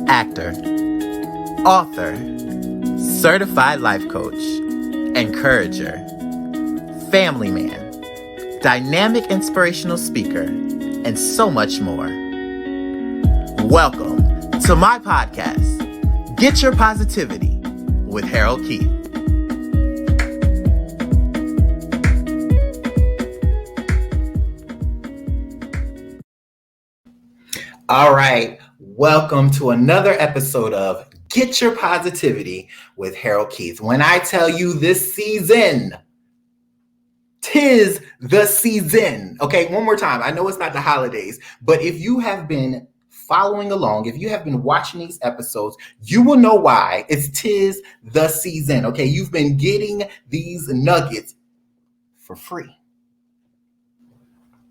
actor, author, certified life coach, encourager, family man, dynamic inspirational speaker, and so much more. Welcome to my podcast, Get Your Positivity with Harold Keith. All right, welcome to another episode of Get Your Positivity with Harold Keith. When I tell you this season, 'tis the season. Okay, one more time. I know it's not the holidays, but if you have been following along, if you have been watching these episodes, you will know why. It's 'tis the season. Okay, you've been getting these nuggets for free.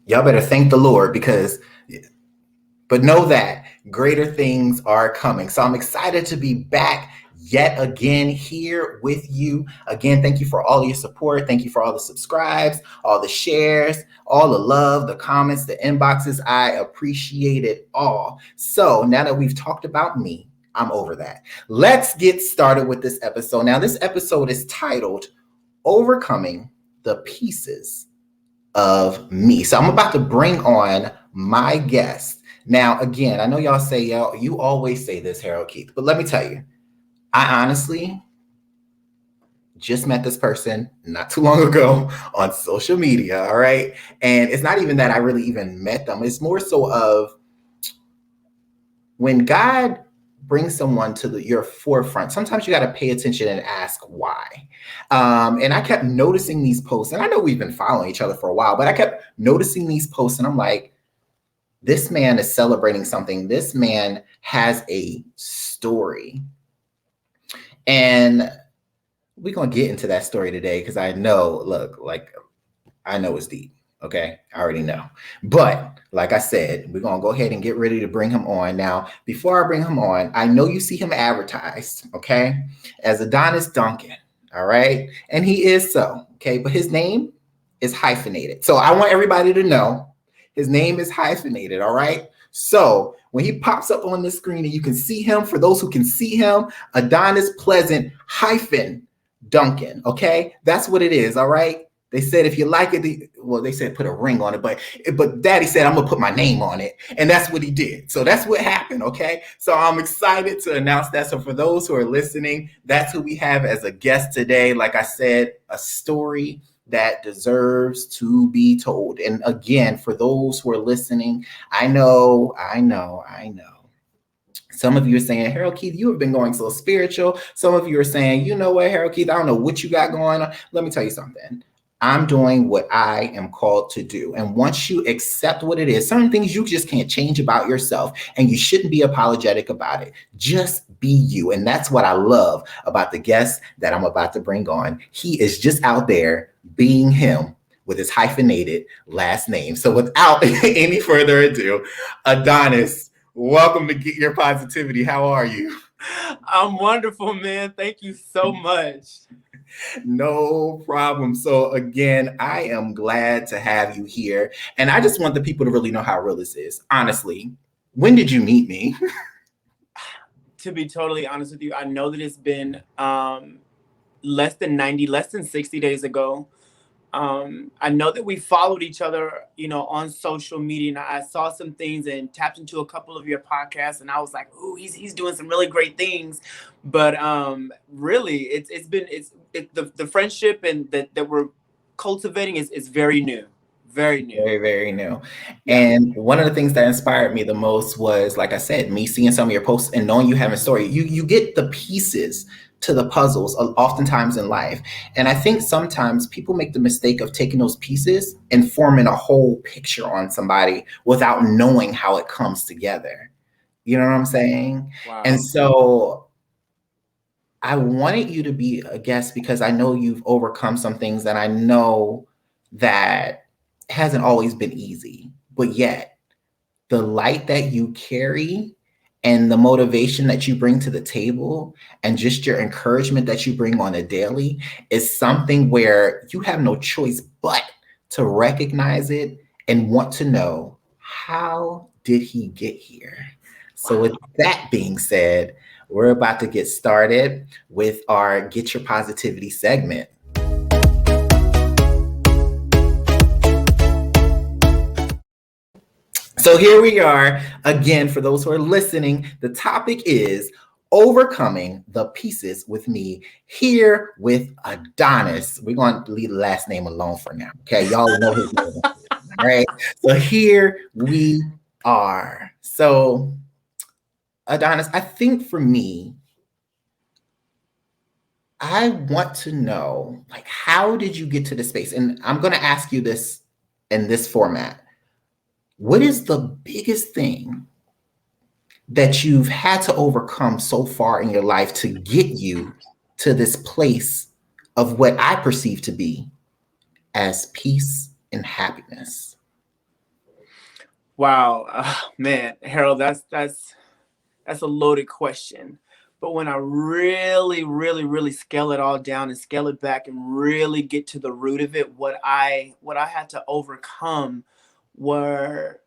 Y'all better thank the Lord but know that greater things are coming. So I'm excited to be back yet again here with you. Again, thank you for all your support. Thank you for all the subscribes, all the shares, all the love, the comments, the inboxes. I appreciate it all. So now that we've talked about me, I'm over that. Let's get started with this episode. Now, this episode is titled Overcoming the Pieces of Me. So I'm about to bring on my guest. Now, again, I know y'all say, you always say this, Harold Keith, but let me tell you, I honestly just met this person not too long ago on social media, all right? And it's not even that I really even met them. It's more so of when God brings someone to your forefront, sometimes you got to pay attention and ask why. And I kept noticing these posts, and I know we've been following each other for a while, but I kept noticing these posts, and I'm like, this man is celebrating something. This man has a story. And we're going to get into that story today because I know, I know it's deep. Okay, I already know. But like I said, we're going to go ahead and get ready to bring him on. Now, before I bring him on, I know you see him advertised, okay, as Adonis Duncan, all right? And he is so, okay? But his name is hyphenated. So I want everybody to know his name is hyphenated, all right? So when he pops up on the screen and you can see him, for those who can see him, Adonis Pleasant-Duncan, okay? That's what it is, all right? They said if you like it, they said put a ring on it, but Daddy said I'm gonna put my name on it, and that's what he did. So that's what happened, okay? So I'm excited to announce that. So for those who are listening, that's who we have as a guest today. Like I said, a story that deserves to be told. And again, for those who are listening, I know. Some of you are saying, Harold Keith, you have been going so spiritual. Some of you are saying, you know what, Harold Keith, I don't know what you got going on. Let me tell you something. I'm doing what I am called to do. And once you accept what it is, certain things you just can't change about yourself, and you shouldn't be apologetic about it. Just be you. And that's what I love about the guest that I'm about to bring on. He is just out there being him with his hyphenated last name. So without any further ado, Adonis, welcome to Get Your Positivity. How are you? I'm wonderful, man. Thank you so much. No problem. So again, I am glad to have you here. And I just want the people to really know how real this is. Honestly, when did you meet me? To be totally honest with you, I know that it's been less than 60 days ago. I know that we followed each other, on social media, and I saw some things and tapped into a couple of your podcasts, and I was like, "Ooh, he's doing some really great things." But really, the friendship and that we're cultivating is very new. Very new. Very, very new. Yeah. And one of the things that inspired me the most was, like I said, me seeing some of your posts and knowing you have a story. You get the pieces to the puzzles oftentimes in life. And I think sometimes people make the mistake of taking those pieces and forming a whole picture on somebody without knowing how it comes together. You know what I'm saying? Wow. And so I wanted you to be a guest because I know you've overcome some things, and I know that hasn't always been easy, but yet the light that you carry and the motivation that you bring to the table and just your encouragement that you bring on a daily is something where you have no choice but to recognize it and want to know, how did he get here? So with that being said, we're about to get started with our Get Your Positivity segment. So here we are again. For those who are listening, the topic is overcoming the pieces with me, here with Adonis. We're going to leave the last name alone for now. Okay, y'all know his name. All right. So here we are. So Adonis, I think for me, I want to know, like, how did you get to this space? And I'm going to ask you this in this format. What is the biggest thing that you've had to overcome so far in your life to get you to this place of what I perceive to be as peace and happiness? Wow, man, Harold, that's a loaded question. But when I really scale it all down and scale it back and really get to the root of it, what I had to overcome were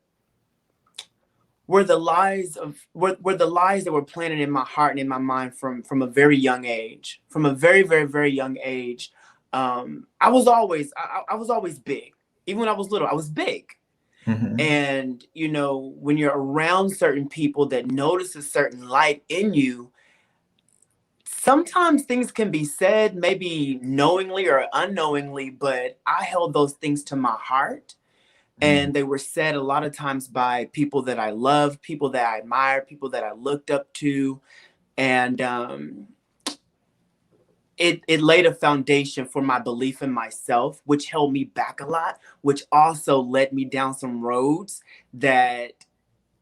were the lies that were planted in my heart and in my mind from a very young age. From a very young age, I was always big. Even when I was little, I was big. Mm-hmm. And when you're around certain people that notice a certain light in you, sometimes things can be said, maybe knowingly or unknowingly, but I held those things to my heart. Mm-hmm. And they were said a lot of times by people that I loved, people that I admired, people that I looked up to. And it laid a foundation for my belief in myself, which held me back a lot, which also led me down some roads that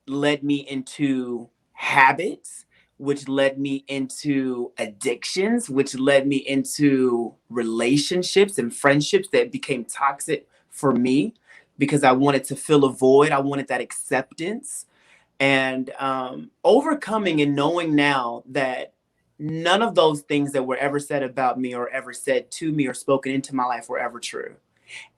led me into habits, which led me into addictions, which led me into relationships and friendships that became toxic for me because I wanted to fill a void. I wanted that acceptance. And overcoming and knowing now that none of those things that were ever said about me or ever said to me or spoken into my life were ever true,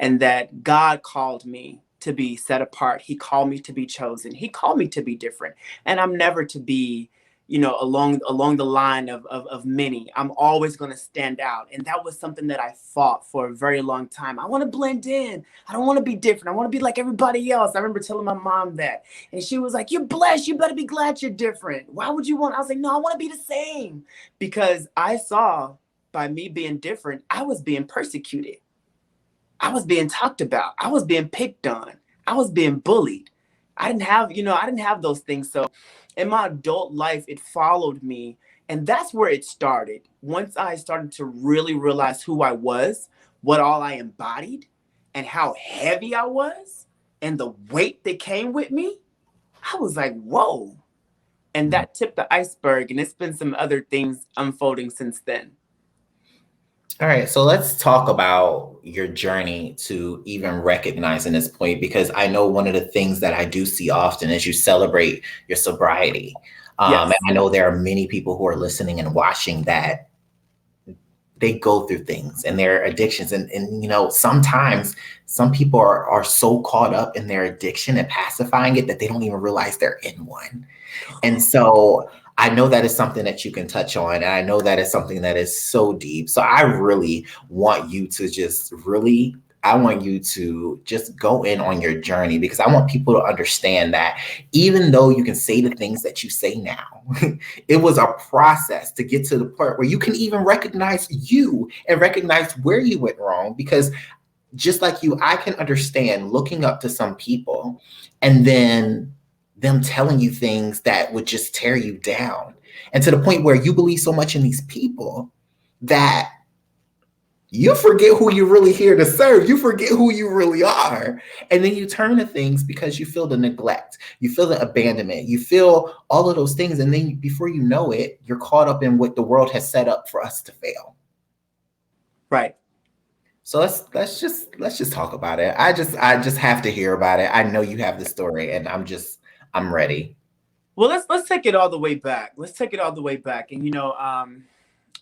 and that God called me to be set apart. He called me to be chosen. He called me to be different. And I'm never to be, along the line of many. I'm always going to stand out. And that was something that I fought for a very long time. I want to blend in. I don't want to be different. I want to be like everybody else. I remember telling my mom that. And she was like, "You're blessed. You better be glad you're different. Why would you want?" I was like, "No, I want to be the same." Because I saw by me being different, I was being persecuted. I was being talked about. I was being picked on. I was being bullied. I didn't have those things. So in my adult life, it followed me. And that's where it started. Once I started to really realize who I was, what all I embodied, and how heavy I was, and the weight that came with me, I was like, whoa. And that tipped the iceberg. And it's been some other things unfolding since then. All right, so let's talk about your journey to even recognizing this point, because I know one of the things that I do see often is you celebrate your sobriety. And Yes. I know there are many people who are listening and watching that they go through things and their addictions. And sometimes some people are so caught up in their addiction and pacifying it that they don't even realize they're in one. And so I know that is something that you can touch on. And I know that is something that is so deep. So I really want you to just go in on your journey, because I want people to understand that even though you can say the things that you say now, it was a process to get to the point where you can even recognize you and recognize where you went wrong. Because just like you, I can understand looking up to some people and then them telling you things that would just tear you down. And to the point where you believe so much in these people that you forget who you're really here to serve. You forget who you really are. And then you turn to things because you feel the neglect, you feel the abandonment, you feel all of those things. And then before you know it, you're caught up in what the world has set up for us to fail. Right. So let's just talk about it. I just have to hear about it. I know you have the story, and I'm ready. Well, let's take it all the way back. Let's take it all the way back. And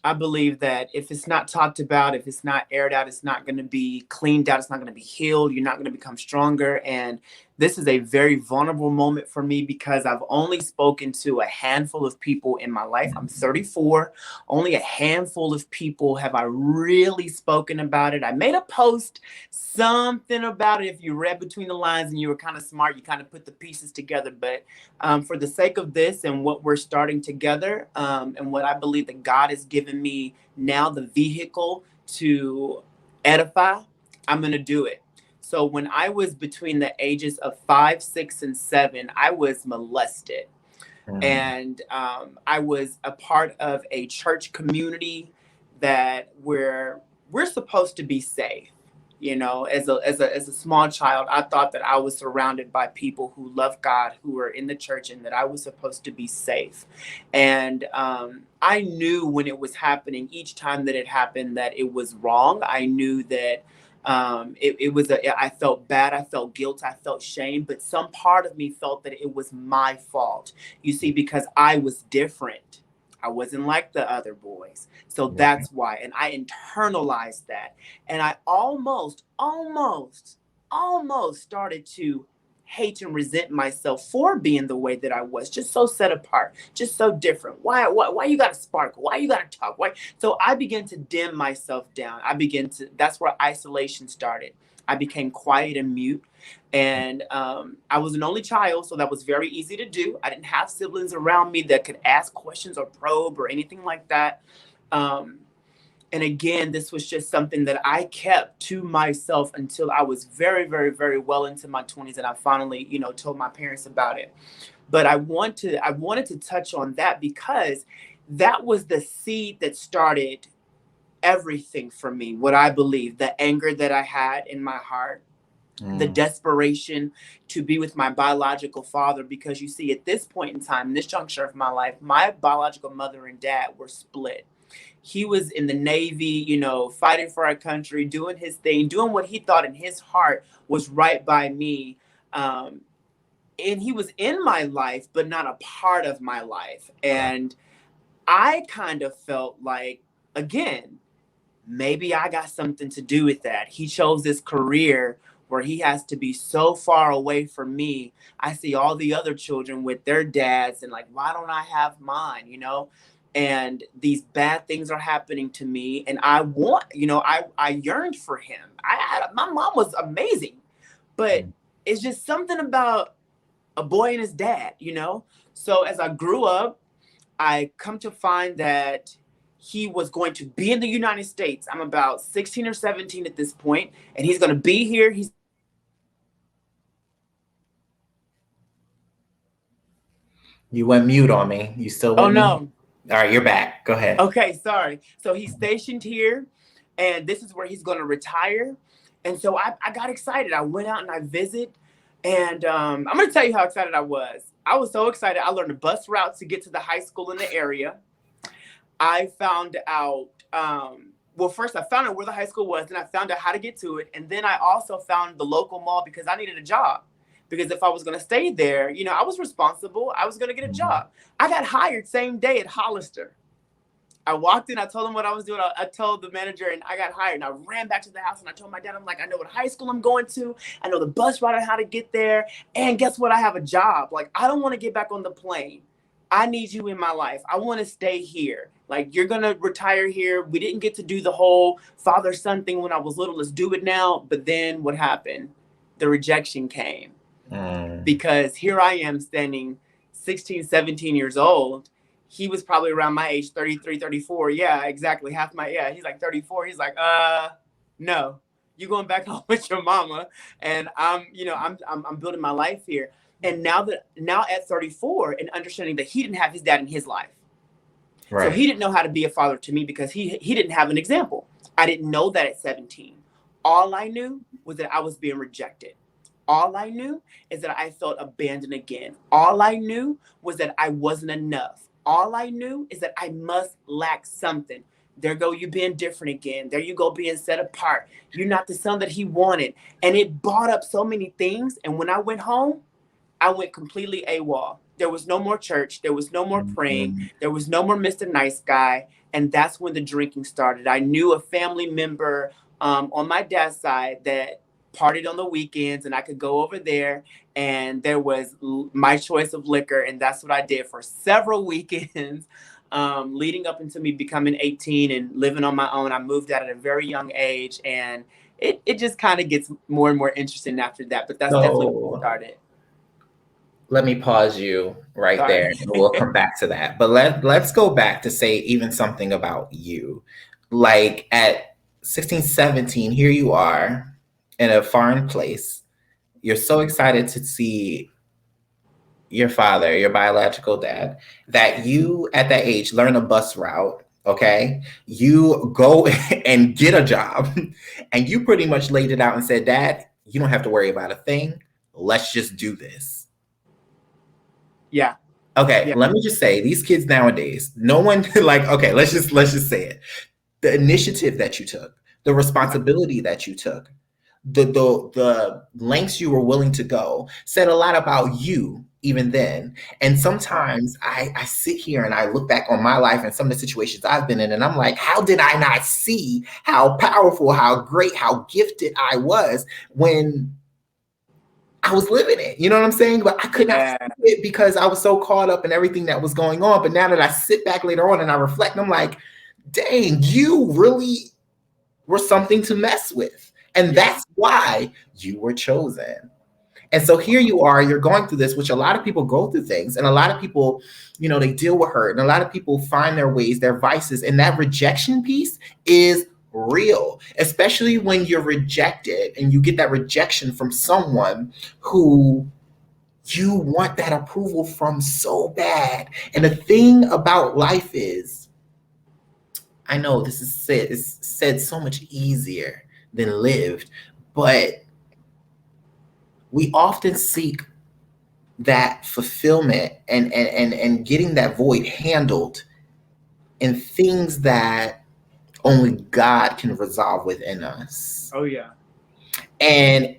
I believe that if it's not talked about, if it's not aired out, it's not going to be cleaned out. It's not going to be healed. You're not going to become stronger. And This is a very vulnerable moment for me because I've only spoken to a handful of people in my life. I'm 34. Only a handful of people have I really spoken about it. I made a post, something about it. If you read between the lines and you were kind of smart, you kind of put the pieces together. But for the sake of this and what we're starting together, and what I believe that God has given me now, the vehicle to edify, I'm going to do it. So when I was between the ages of 5, 6, and 7, I was molested. And I was a part of a church community that where we're supposed to be safe. You know, as a small child, I thought that I was surrounded by people who love God, who were in the church, and that I was supposed to be safe. And I knew when it was happening, each time that it happened, that it was wrong. I knew that I felt bad, I felt guilt, I felt shame, but some part of me felt that it was my fault. You see, because I was different. I wasn't like the other boys. So Right. that's why. And I internalized that. And I almost started to hate and resent myself for being the way that I was, just so set apart, just so different. Why you gotta sparkle? Why you gotta talk? Why? So I began to dim myself down. That's where isolation started. I became quiet and mute. And I was an only child, so that was very easy to do. I didn't have siblings around me that could ask questions or probe or anything like that. Um, and again, this was just something that I kept to myself until I was very, very, very well into my 20s, and I finally, told my parents about it. But I wanted to touch on that because that was the seed that started everything for me. What I believe, the anger that I had in my heart, the desperation to be with my biological father, because you see, at this point in time, in this juncture of my life, my biological mother and dad were split. He was in the Navy, fighting for our country, doing his thing, doing what he thought in his heart was right by me. Um, and he was in my life, but not a part of my life. And I kind of felt like, again, maybe I got something to do with that. He chose this career where he has to be so far away from me. I see all the other children with their dads and like, why don't I have mine, And these bad things are happening to me. And I want, I yearned for him. My mom was amazing, but it's just something about a boy and his dad. So as I grew up, I come to find that he was going to be in the United States. I'm about 16 or 17 at this point, and he's going to be here. He's You went mute on me. You still Oh with me? no. All right, you're back. Go ahead. Okay, sorry. So he's stationed here, and this is where he's going to retire. And so I got excited. I went out and I visited, and I'm going to tell you how excited I was. I was so excited. I learned a bus route to get to the high school in the area. I found out, well, first I found out where the high school was, and I found out how to get to it. And then I also found the local mall because I needed a job. Because if I was going to stay there, I was responsible. I was going to get a job. I got hired same day at Hollister. I walked in, I told him what I was doing. I told the manager, and I got hired. And I ran back to the house and I told my dad, I'm like, I know what high school I'm going to. I know the bus route and how to get there. And guess what? I have a job. Like, I don't want to get back on the plane. I need you in my life. I want to stay here. Like, you're going to retire here. We didn't get to do the whole father-son thing when I was little. Let's do it now. But then what happened? The rejection came. Because here I am standing 16, 17 years old. He was probably around my age, 33, 34. Yeah, exactly. He's like 34. He's like, no, you going back home with your mama. And I'm building my life here. And now at 34 and understanding that he didn't have his dad in his life. Right. So he didn't know how to be a father to me because he didn't have an example. I didn't know that at 17. All I knew was that I was being rejected. All I knew is that I felt abandoned again. All I knew was that I wasn't enough. All I knew is that I must lack something. There go you being different again. There you go being set apart. You're not the son that he wanted. And it brought up so many things. And when I went home, I went completely AWOL. There was no more church. There was no more praying. There was no more Mr. Nice Guy. And that's when the drinking started. I knew a family member on my dad's side that partied on the weekends, and I could go over there, and there was my choice of liquor, and that's what I did for several weekends. Leading up into me becoming 18 and living on my own. I moved out at a very young age, and it just kind of gets more and more interesting after that. But that's definitely where it So started. let me pause you right there, Sorry. and we'll come back to that. But let's go back to say even something about you. Like at 16, 17, here you are in a foreign place. You're so excited to see your father, your biological dad, that you at that age learn a bus route. Okay. You go and get a job, and you pretty much laid it out and said, Dad, you don't have to worry about a thing. Let's just do this. Yeah. Okay, Yeah. let me just say these kids nowadays, no one like, okay, let's just say it. The initiative that you took, the responsibility that you took, the lengths you were willing to go said a lot about you even then. And sometimes I sit here and I look back on my life and some of the situations I've been in, and I'm like, how did I not see how powerful, how great, how gifted I was when I was living it? You know what I'm saying? But I could not see Yeah. it because I was so caught up in everything that was going on. But now that I sit back later on and I reflect, I'm like, dang, you really were something to mess with. And Yeah. that's why you were chosen. And so here you are, you're going through this, which a lot of people go through things. And a lot of people, they deal with hurt. And a lot of people find their ways, their vices. And that rejection piece is real, especially when you're rejected and you get that rejection from someone who you want that approval from so bad. And the thing about life is, I know this is said so much easier than lived, but we often seek that fulfillment and getting that void handled in things that only God can resolve within us. Oh yeah. And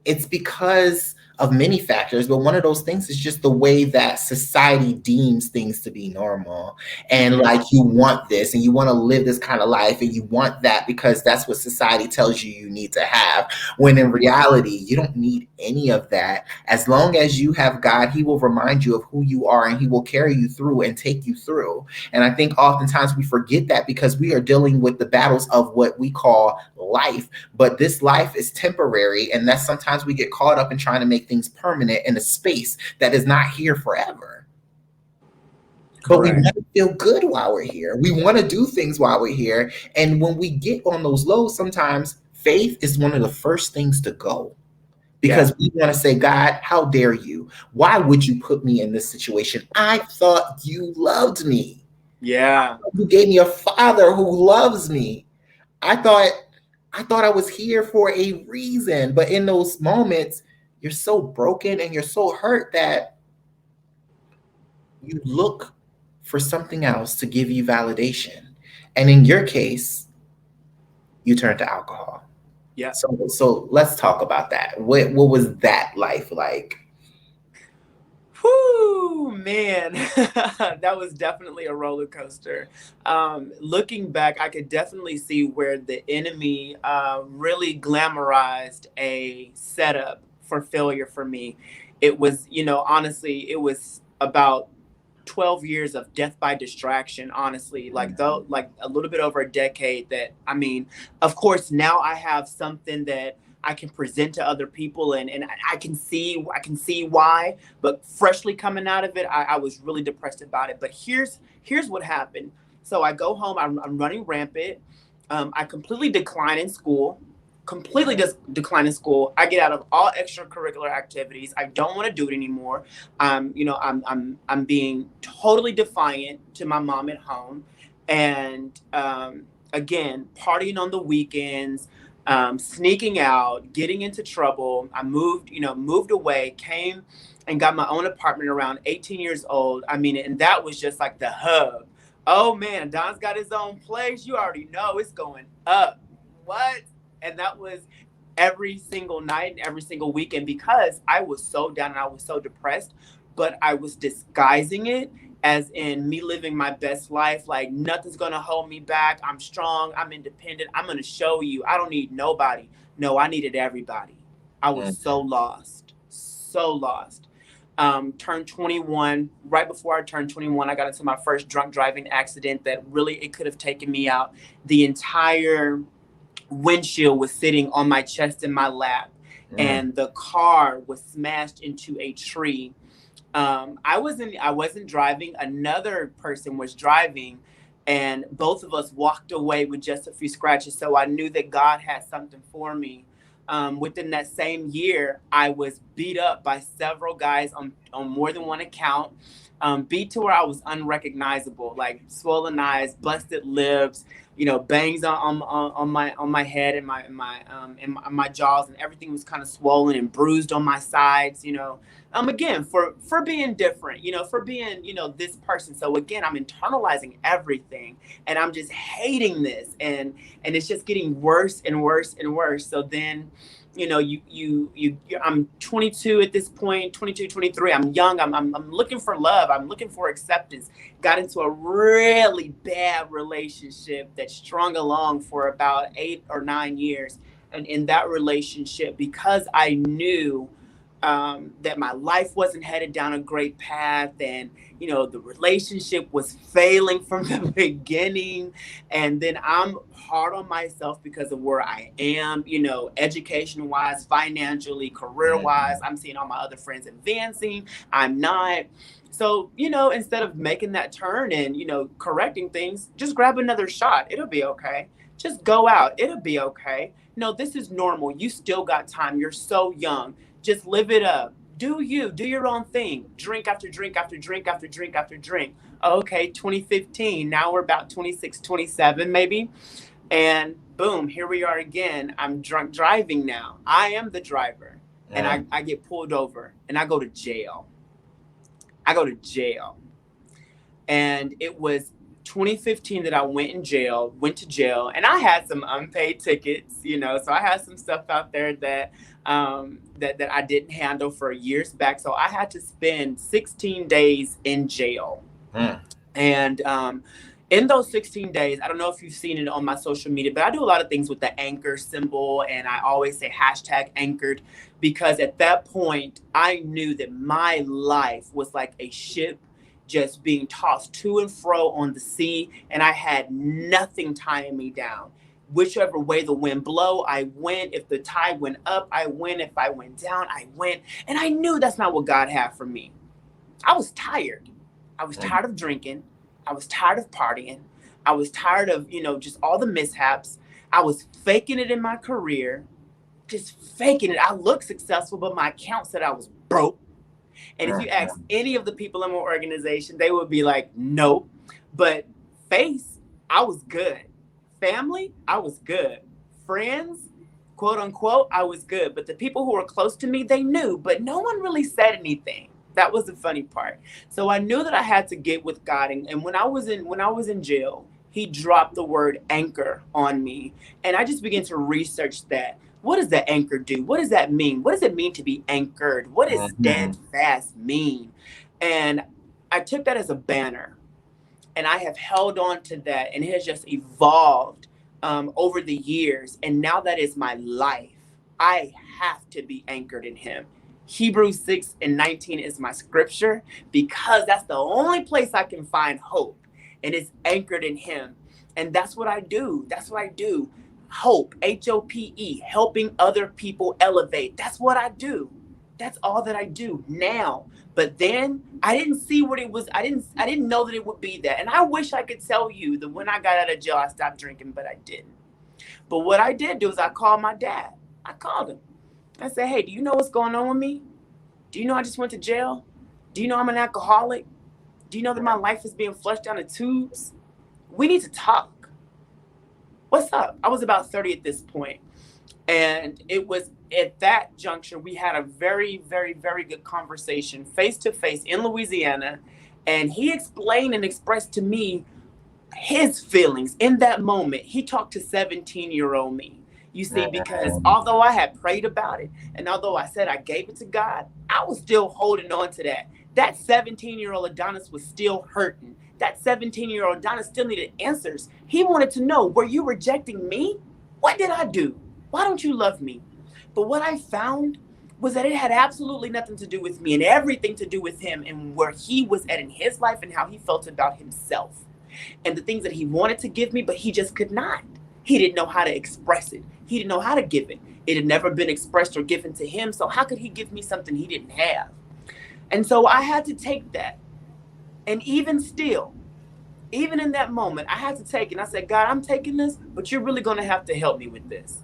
it's because of many factors, but one of those things is just the way that society deems things to be normal. And Mm-hmm. like you want this and you want to live this kind of life and you want that because that's what society tells you you need to have. When in reality, you don't need any of that. As long as you have God, He will remind you of who you are and He will carry you through and take you through. And I think oftentimes we forget that because we are dealing with the battles of what we call life. But this life is temporary, and that's sometimes we get caught up in trying to make things permanent in a space that is not here forever. But we Correct. want to feel good while we're here. We want to do things while we're here. And when we get on those lows, sometimes faith is one of the first things to go Yeah. because we want to say, God, how dare you? Why would you put me in this situation? I thought you loved me. Yeah. You gave me a father who loves me. I thought I was here for a reason, but in those moments, you're so broken and you're so hurt that you look for something else to give you validation. And in your case, you turn to alcohol. Yeah. So let's talk about that. What was that life like? Whoo, man, that was definitely a roller coaster. Looking back, I could definitely see where the enemy really glamorized a setup for failure for me. It was, honestly, it was about 12 years of death by distraction, honestly, like though, like a little bit over a decade. That, I mean, of course now I have something that I can present to other people, and I can see why. But freshly coming out of it, I was really depressed about it. But here's what happened. So I go home, I'm running rampant. I completely decline in school. Completely just decline in school. I get out of all extracurricular activities. I don't want to do it anymore. I'm being totally defiant to my mom at home, and again, partying on the weekends, sneaking out, getting into trouble. I moved away, came and got my own apartment around 18 years old. I mean, and that was just like the hub. Oh man, Don's got his own place. You already know it's going up. What? And that was every single night, every single weekend, because I was so down and I was so depressed, but I was disguising it as in me living my best life. Like, nothing's gonna hold me back. I'm strong. I'm independent. I'm gonna show you. I don't need nobody. No, I needed everybody. I was so Mhm. lost, so lost. Turned 21. Right before I turned 21, I got into my first drunk driving accident that really, it could have taken me out. The entire windshield was sitting on my chest in my lap, Mm. and the car was smashed into a tree. I wasn't driving. Another person was driving, and both of us walked away with just a few scratches. So I knew that God had something for me. Within that same year, I was beat up by several guys on more than one account. Beat to where I was unrecognizable, like swollen eyes, busted lips, bangs on my head and my jaws, and everything was kind of swollen and bruised on my sides. Again, for being different, for being, this person. So again, I'm internalizing everything, and I'm just hating this, and it's just getting worse and worse and worse. So then, I'm 22 at this point, 22, 23. I'm young. I'm looking for love. I'm looking for acceptance. Got into a really bad relationship that strung along for about 8 or 9 years. And in that relationship, because I knew that my life wasn't headed down a great path, and the relationship was failing from the beginning, and then I'm hard on myself because of where I am, education wise, financially, career wise. Mhm. I'm seeing all my other friends advancing, I'm not. So, instead of making that turn and, correcting things, just grab another shot. It'll be okay. Just go out. It'll be okay. No, this is normal. You still got time. You're so young. Just live it up. Do you. Do your own thing. Drink after drink after drink after drink after drink. Okay, 2015. Now we're about 26, 27 maybe. And boom, here we are again. I'm drunk driving now. I am the driver. And Mm. I get pulled over and I go to jail. I go to jail. And it was 2015 that I went to jail, and I had some unpaid tickets, so I had some stuff out there that I didn't handle for years back. So I had to spend 16 days in jail. Mm. And in those 16 days, I don't know if you've seen it on my social media, but I do a lot of things with the anchor symbol. And I always say hashtag anchored, because at that point, I knew that my life was like a ship just being tossed to and fro on the sea. And I had nothing tying me down. Whichever way the wind blow, I went. If the tide went up, I went. If I went down, I went. And I knew that's not what God had for me. I was tired. I was Mm. tired of drinking. I was tired of partying. I was tired of, just all the mishaps. I was faking it in my career, just faking it. I looked successful, but my account said I was broke. And if you ask Mhm. any of the people in my organization, they would be like, nope. But face, I was good. Family, I was good. Friends, quote unquote, I was good. But the people who were close to me, they knew, but no one really said anything. That was the funny part. So I knew that I had to get with God. And when I was in jail, he dropped the word anchor on me. And I just began to research that. What does the anchor do? What does that mean? What does it mean to be anchored? What does Mhm. steadfast mean? And I took that as a banner, and I have held on to that, and it has just evolved over the years. And now that is my life. I have to be anchored in Him. Hebrews 6:19 is my scripture, because that's the only place I can find hope, and it's anchored in Him. And that's what I do. That's what I do. Hope, HOPE, helping other people elevate. That's what I do. That's all that I do now. But then I didn't see what it was. I didn't know that it would be that. And I wish I could tell you that when I got out of jail I stopped drinking, but I didn't. But what I did do is I called my dad. I called him. I said, "Hey, do you know what's going on with me? Do you know I just went to jail? Do you know I'm an alcoholic? Do you know that my life is being flushed down the tubes? We need to talk. What's up?" I was about 30 at this point. And it was at that juncture we had a very, very, very good conversation face to face in Louisiana. And he explained and expressed to me his feelings in that moment. He talked to 17-year-old me. You see, because Mhm. although I had prayed about it, and although I said I gave it to God, I was still holding on to that. That 17-year-old Adonis was still hurting. That 17-year-old Adonis still needed answers. He wanted to know, were you rejecting me? What did I do? Why don't you love me? But what I found was that it had absolutely nothing to do with me and everything to do with him and where he was at in his life and how he felt about himself and the things that he wanted to give me, but he just could not. He didn't know how to express it. He didn't know how to give it. It had never been expressed or given to him. So how could he give me something he didn't have? And so I had to take that. And even still, even in that moment, I had to take it. And I said, God, I'm taking this, but you're really going to have to help me with this.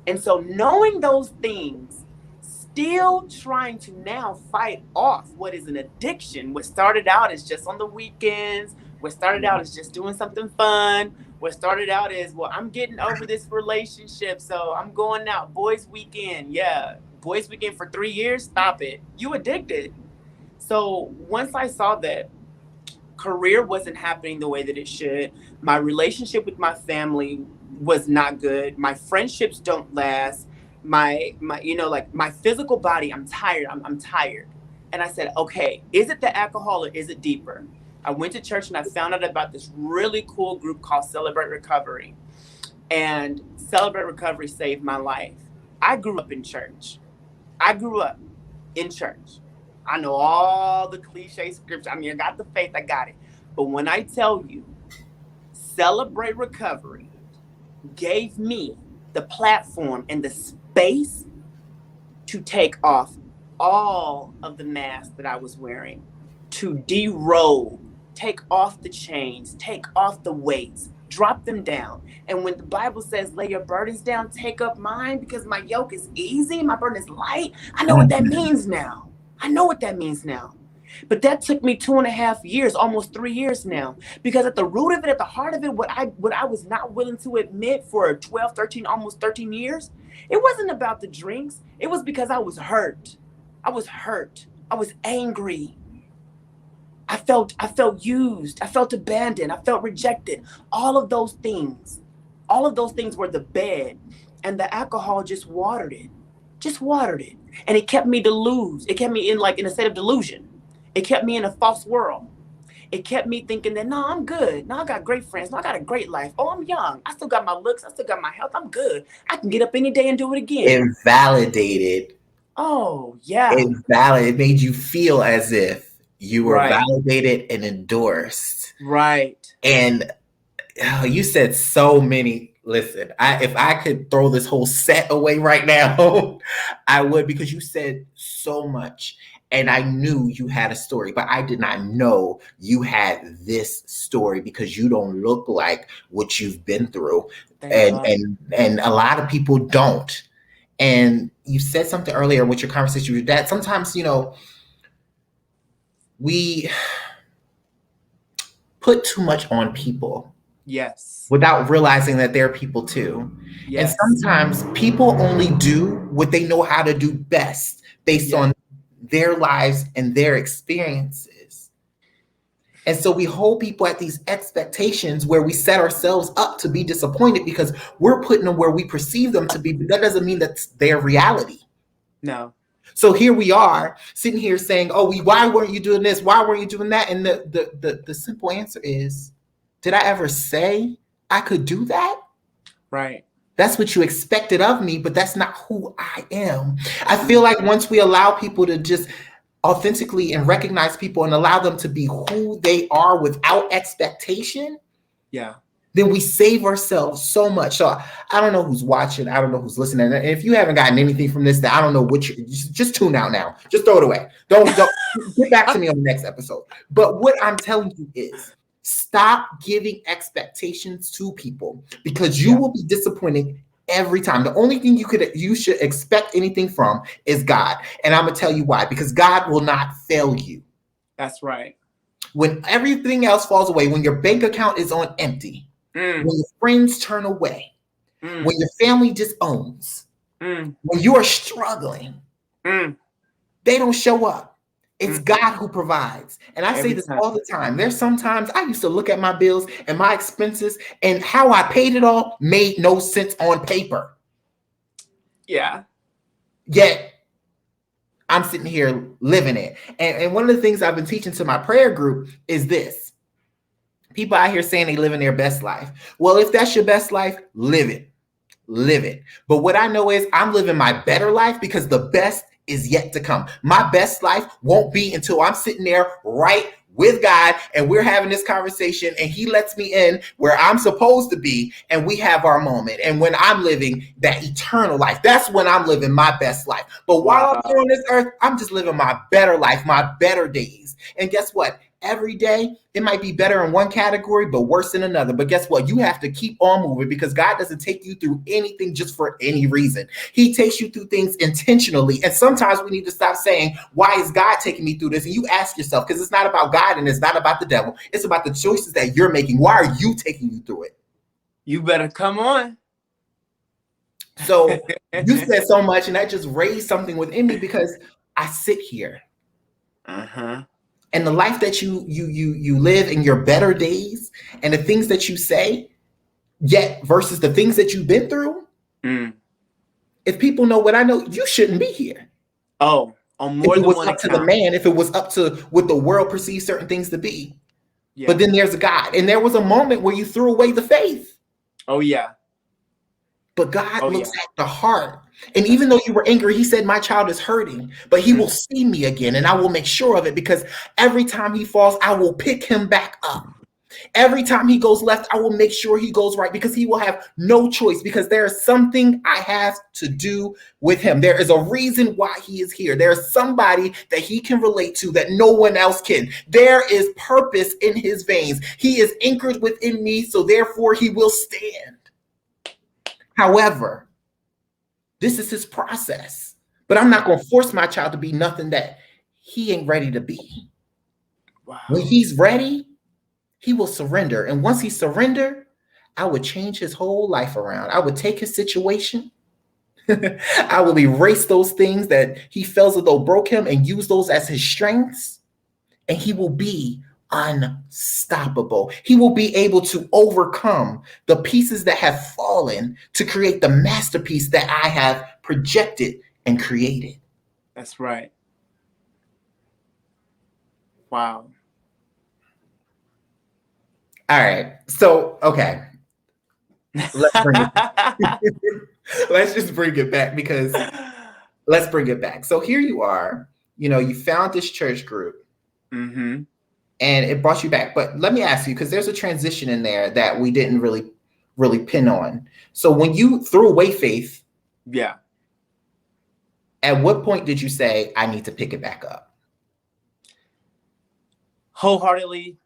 And so knowing those things, still trying to now fight off what is an addiction, what started out as just on the weekends, what started out as just doing something fun, what started out as, well, I'm getting over this relationship, so I'm going out, boys weekend. Yeah, boys weekend for 3 years, stop it. You addicted. So once I saw that career wasn't happening the way that it should, my relationship with my family was not good, my friendships don't last, my like my physical body, I'm tired, I'm tired. And I said, okay, is it the alcohol or is it deeper? I went to church and I found out about this really cool group called Celebrate Recovery. And Celebrate Recovery saved my life. I grew up in church. I grew up in church. I know all the cliche scripture. I mean, I got the faith, I got it. But when I tell you, Celebrate Recovery gave me the platform and the space to take off all of the masks that I was wearing, to derobe, take off the chains, take off the weights, drop them down. And when the Bible says, lay your burdens down, take up mine because my yoke is easy, my burden is light, I know what that means now. I know what that means now. But that took me 2.5 years, almost 3 years now, because at the root of it, at the heart of it, what I was not willing to admit for 12, 13, almost 13 years, it wasn't about the drinks. It was because I was hurt. I was hurt. I was angry. I felt used. I felt abandoned. I felt rejected. All of those things were the bed, and the alcohol just watered it. Just watered it. And it kept me delused. It kept me in a state of delusion. It kept me in a false world. It kept me thinking that, no, I'm good. No, I got great friends. No, I got a great life. Oh, I'm young. I still got my looks. I still got my health. I'm good. I can get up any day and do it again. It validated. Oh, yeah. It made you feel as if you were validated and endorsed. Right. And you said so many. Listen, if I could throw this whole set away right now, I would, because you said so much. And I knew you had a story, but I did not know you had this story because you don't look like what you've been through. And a lot of people don't. And you said something earlier with your conversation with your dad. Sometimes, we put too much on people. Yes. Without realizing that they're people too. Yes. And sometimes people only do what they know how to do best based on their lives and their experiences. And so we hold people at these expectations where we set ourselves up to be disappointed because we're putting them where we perceive them to be, but that doesn't mean that's their reality. No. So here we are sitting here saying, oh, why weren't you doing this? Why weren't you doing that? And the simple answer is, did I ever say I could do that? Right. That's what you expected of me, but that's not who I am. I feel like once we allow people to just authentically and recognize people and allow them to be who they are without expectation, then we save ourselves so much. So I don't know who's watching. I don't know who's listening. And if you haven't gotten anything from this, I don't know what just tune out now. Just throw it away. Don't get back to me on the next episode. But what I'm telling you is, stop giving expectations to people because you will be disappointed every time. The only thing you should expect anything from is God. And I'm going to tell you why. Because God will not fail you. That's right. When everything else falls away, when your bank account is on empty, when your friends turn away, when your family disowns, when you are struggling, they don't show up. It's God who provides. And I say this all the time. There's sometimes I used to look at my bills and my expenses and how I paid it all made no sense on paper. Yeah. Yet I'm sitting here living it. And one of the things I've been teaching to my prayer group is this. People out here saying they living their best life. Well, if that's your best life, live it. Live it. But what I know is I'm living my better life because the best is yet to come. My best life won't be until I'm sitting there right with God and we're having this conversation and he lets me in where I'm supposed to be and we have our moment. And when I'm living that eternal life, that's when I'm living my best life. But while I'm here on this earth, I'm just living my better life, my better days. And guess what? Every day, it might be better in one category, but worse in another. But guess what? You have to keep on moving because God doesn't take you through anything just for any reason. He takes you through things intentionally. And sometimes we need to stop saying, why is God taking me through this? And you ask yourself, because it's not about God and it's not about the devil. It's about the choices that you're making. Why are you taking you through it? You better come on. So you said so much, and that just raised something within me because I sit here. Uh-huh. And the life that you live in your better days and the things that you say, yet versus the things that you've been through. If people know what I know, you shouldn't be here. Oh, on more than one account. If it was up to the man, if it was up to what the world perceives certain things to be. Yeah. But then there's a God. And there was a moment where you threw away the faith. Oh, yeah. But God looks at the heart. And even though you were angry, he said, my child is hurting, but he will see me again. And I will make sure of it because every time he falls, I will pick him back up. Every time he goes left, I will make sure he goes right because he will have no choice because there is something I have to do with him. There is a reason why he is here. There is somebody that he can relate to that no one else can. There is purpose in his veins. He is anchored within me, so therefore he will stand. However, this is his process, but I'm not going to force my child to be nothing that he ain't ready to be. Wow. When he's ready, he will surrender. And once he surrendered, I would change his whole life around. I would take his situation. I will erase those things that he feels as though broke him and use those as his strengths. And he will be unstoppable. He will be able to overcome the pieces that have fallen to create the masterpiece that I have projected and created. That's right. Wow. All right. So, okay. Let's bring it back. Let's just bring it back because let's bring it back. So here you are, you found this church group. Mm-hmm. And it brought you back. But let me ask you, because there's a transition in there that we didn't really pin on. So when you threw away faith, yeah. At what point did you say, I need to pick it back up? Wholeheartedly,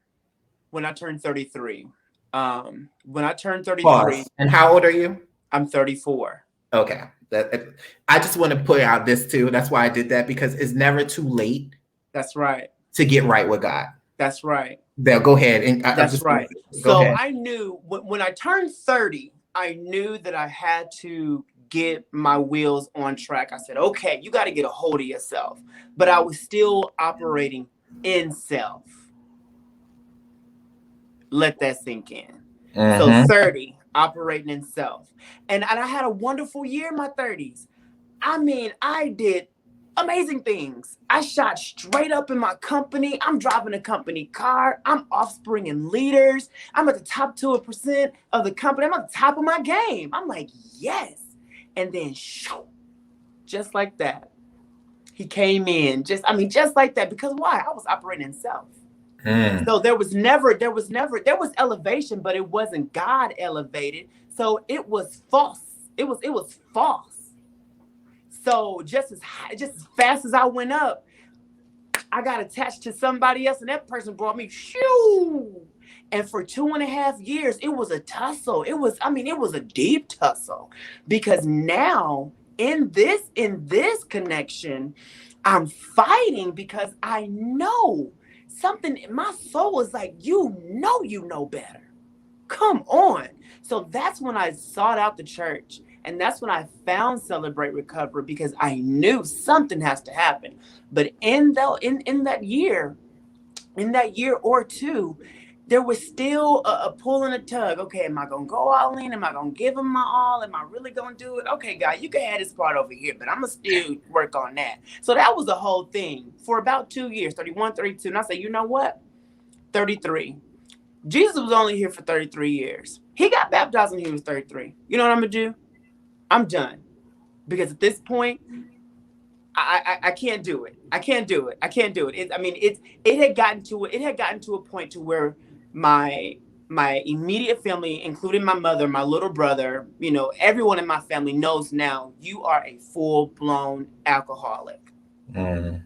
when I turned 33. When I turned 33. Pause. And how old are you? I'm 34. Okay. I just want to put out this too. That's why I did that, because it's never too late. That's right. To get right with God. That's right. Now go ahead. And that's right. So ahead. I knew when I turned 30, I knew that I had to get my wheels on track. I said, okay, you got to get a hold of yourself. But I was still operating in self. Let that sink in. So 30, operating in self. And I had a wonderful year in my 30s. I mean, I did amazing things. I shot straight up in my company. I'm driving a company car. I'm offspringing leaders. I'm at the top 2% of the company. I'm at the top of my game. I'm like, yes. And then, just like that, he came in. Just like that. Because why? I was operating in self. So there was elevation, but it wasn't God elevated. So it was false. It was false. So just as fast as I went up, I got attached to somebody else, and that person brought me shoo. And for 2.5 years, it was a tussle. It was a deep tussle, because now in this connection, I'm fighting because I know something. My soul is like, you know better. Come on. So that's when I sought out the church. And that's when I found Celebrate Recovery, because I knew something has to happen. But in that year or two, there was still a pull and a tug. Okay, am I gonna go all in? Am I gonna give him my all? Am I really gonna do it? Okay, God, you can have this part over here, but I'm gonna still work on that. So that was the whole thing for about 2 years, 31, 32. And I said, you know what? 33. Jesus was only here for 33 years. He got baptized when he was 33. You know what I'm gonna do? I'm done. Because at this point, I can't do it. I can't do it. I can't do it. It had gotten to a point to where my my immediate family, including my mother, my little brother, everyone in my family knows now you are a full-blown alcoholic. Mm.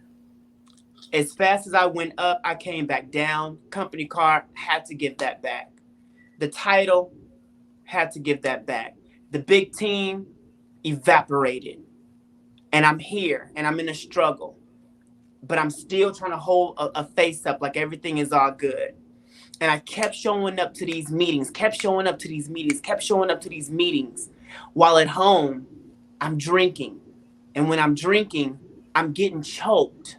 As fast as I went up, I came back down. Company car, had to give that back. The title, had to give that back. The big team evaporated. And I'm here and I'm in a struggle, but I'm still trying to hold a face up like everything is all good. And I kept showing up to these meetings, kept showing up to these meetings, kept showing up to these meetings. While at home, I'm drinking. And when I'm drinking, I'm getting choked.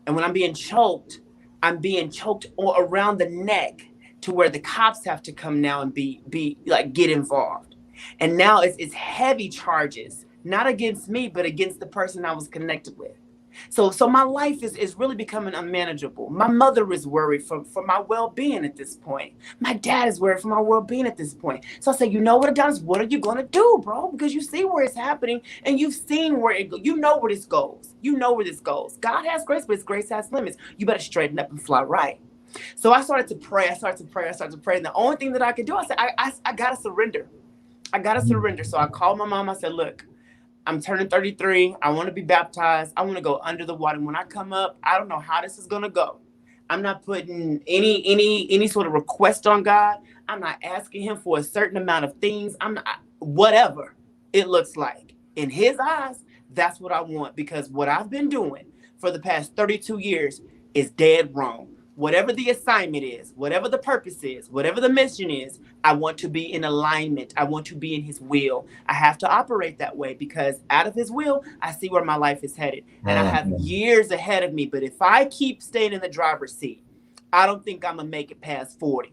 And when I'm being choked around the neck to where the cops have to come now and be like get involved. And now it's heavy charges, not against me, but against the person I was connected with. So my life is really becoming unmanageable. My mother is worried for my well-being at this point. My dad is worried for my well-being at this point. So I say, you know what, Adonis, what are you gonna do, bro? Because you see where it's happening and you've seen where it goes. You know where this goes. You know where this goes. God has grace, but his grace has limits. You better straighten up and fly right. So I started to pray. And the only thing that I could do, I said, I gotta surrender. I gotta surrender. So I called my mom. I said, look, I'm turning 33. I want to be baptized. I want to go under the water. When I come up, I don't know how this is going to go. I'm not putting any sort of request on God. I'm not asking him for a certain amount of things. I'm not, whatever it looks like. In his eyes, that's what I want, because what I've been doing for the past 32 years is dead wrong. Whatever the assignment is, whatever the purpose is, whatever the mission is, I want to be in alignment. I want to be in his will. I have to operate that way because out of his will, I see where my life is headed. And I have years ahead of me. But if I keep staying in the driver's seat, I don't think I'm going to make it past 40.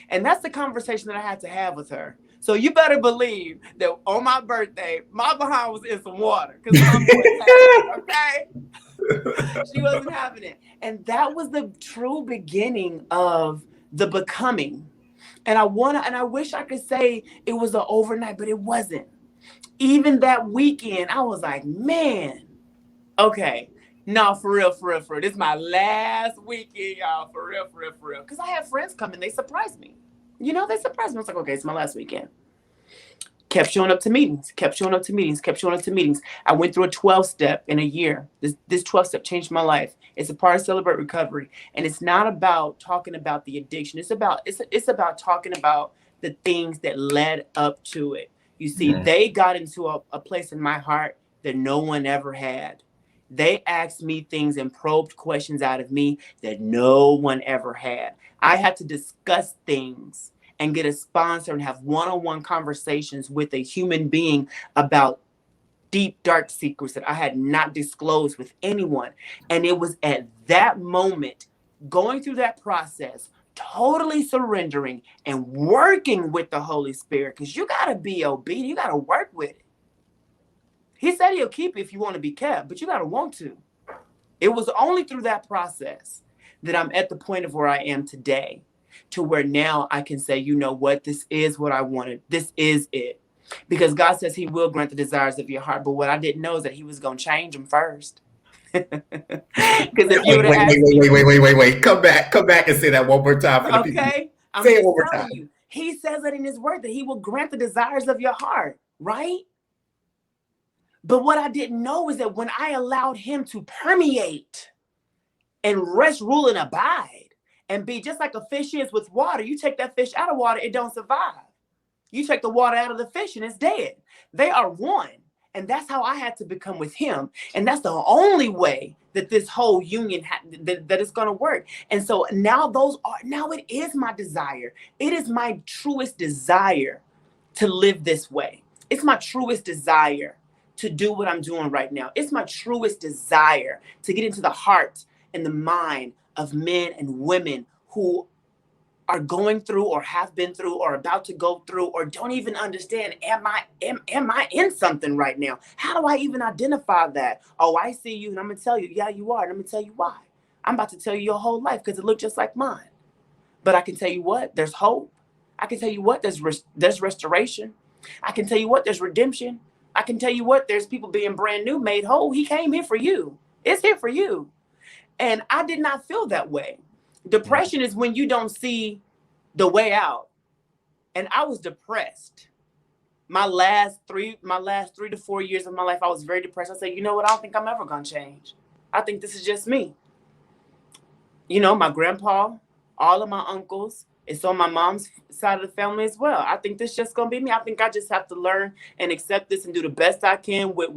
And that's the conversation that I had to have with her. So you better believe that on my birthday, my behind was in some water because mom wasn't having it, okay? She wasn't having it. And that was the true beginning of the becoming. And I wish I could say it was an overnight, but it wasn't. Even that weekend, I was like, man, okay. No, for real. This is my last weekend, y'all. For real. Because I had friends come and they surprised me. They surprised me. I was like, okay, it's my last weekend. Kept showing up to meetings. I went through a 12-step in a year. This 12-step changed my life. It's a part of Celebrate Recovery. And it's not about talking about the addiction. It's about talking about the things that led up to it. You see, they got into a place in my heart that no one ever had. They asked me things and probed questions out of me that no one ever had. I had to discuss things and get a sponsor and have one-on-one conversations with a human being about deep, dark secrets that I had not disclosed with anyone. And it was at that moment, going through that process, totally surrendering and working with the Holy Spirit, because you got to be obedient. You got to work with it. He said he'll keep you if you want to be kept, but you got to want to. It was only through that process that I'm at the point of where I am today, to where now I can say, you know what, this is what I wanted. This is it. Because God says he will grant the desires of your heart. But what I didn't know is that he was going to change them first. Because if you would have asked me... Wait. Come back and say that one more time for the people. Okay. I'm say just it one more telling time. you. He says that in his word, that he will grant the desires of your heart. Right? But what I didn't know is that when I allowed him to permeate and rest, rule, and abide, and be just like a fish is with water, you take that fish out of water, it don't survive. You take the water out of the fish and it's dead. They are one. And that's how I had to become with him. And that's the only way that this whole union that is going to work. And so now it is my desire. It is my truest desire to live this way. It's my truest desire to do what I'm doing right now. It's my truest desire to get into the heart and the mind of men and women who are going through or have been through or about to go through or don't even understand, am I in something right now? How do I even identify that? Oh, I see you and I'm gonna tell you, yeah, you are, and I'm gonna tell you why. I'm about to tell you your whole life because it looked just like mine. But I can tell you what, there's hope. I can tell you what, there's restoration. I can tell you what, there's redemption. I can tell you what, there's people being brand new, made whole. He came here for you. It's here for you. And I did not feel that way. Depression is when you don't see the way out. And I was depressed. My last 3 to 4 years of my life, I was very depressed. I said, you know what? I don't think I'm ever gonna change. I think this is just me. You know, my grandpa, all of my uncles, it's on my mom's side of the family as well. I think this is just gonna be me. I think I just have to learn and accept this and do the best I can with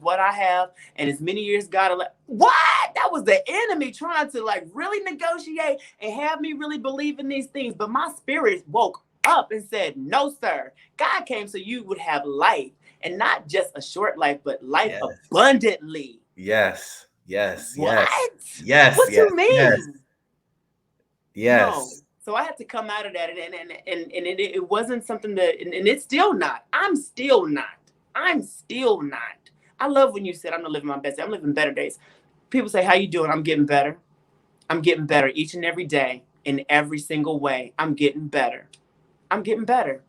what I have. And as many years God, what? That was the enemy trying to like really negotiate and have me really believe in these things. But my spirit woke up and said, no, sir. God came so you would have life, and not just a short life, but life abundantly. Yes. Yes. What? Yes. What Yes. you mean? Yes. Yes. No. So I had to come out of that, and it wasn't something that, and it's still not. I'm still not. I love when you said I'm not living my best day. I'm living better days. People say, how you doing? I'm getting better. I'm getting better each and every day in every single way. I'm getting better. I'm getting better.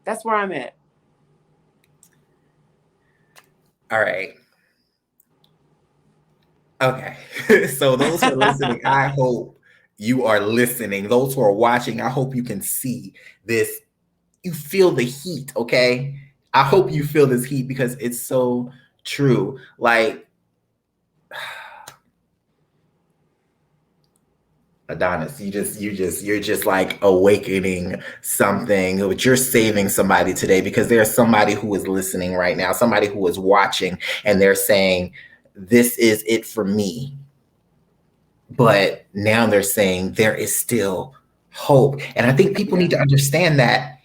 That's where I'm at. All right. Okay. So those who are listening, I hope you are listening. Those who are watching, I hope you can see this. You feel the heat, okay? I hope you feel this heat because it's so true. Like, Adonis, you're just like awakening something, but you're saving somebody today because there's somebody who is listening right now, somebody who is watching, and they're saying, this is it for me. But now they're saying there is still hope. And I think people need to understand that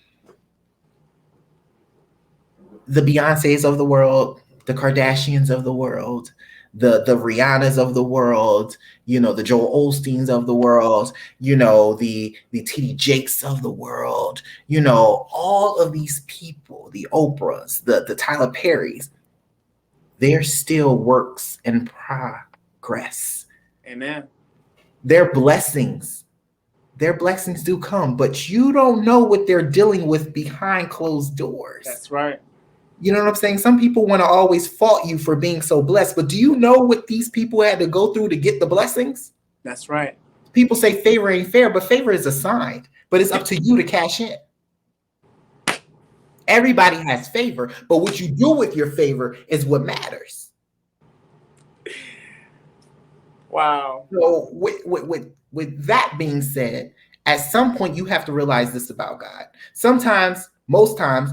the Beyoncés of the world, the Kardashians of the world, the Rihannas of the world, you know, the Joel Osteens of the world, you know, the TD Jakes of the world, you know, all of these people, the Oprahs, the Tyler Perrys, they're still works in progress. Amen. Their blessings do come, but you don't know what they're dealing with behind closed doors. That's right. You know what I'm saying? Some people want to always fault you for being so blessed, but do you know what these people had to go through to get the blessings? That's right. People say favor ain't fair, but favor is assigned, but it's up to you to cash in. Everybody has favor, but what you do with your favor is what matters. Wow. So with that being said, at some point you have to realize this about God. Sometimes, most times,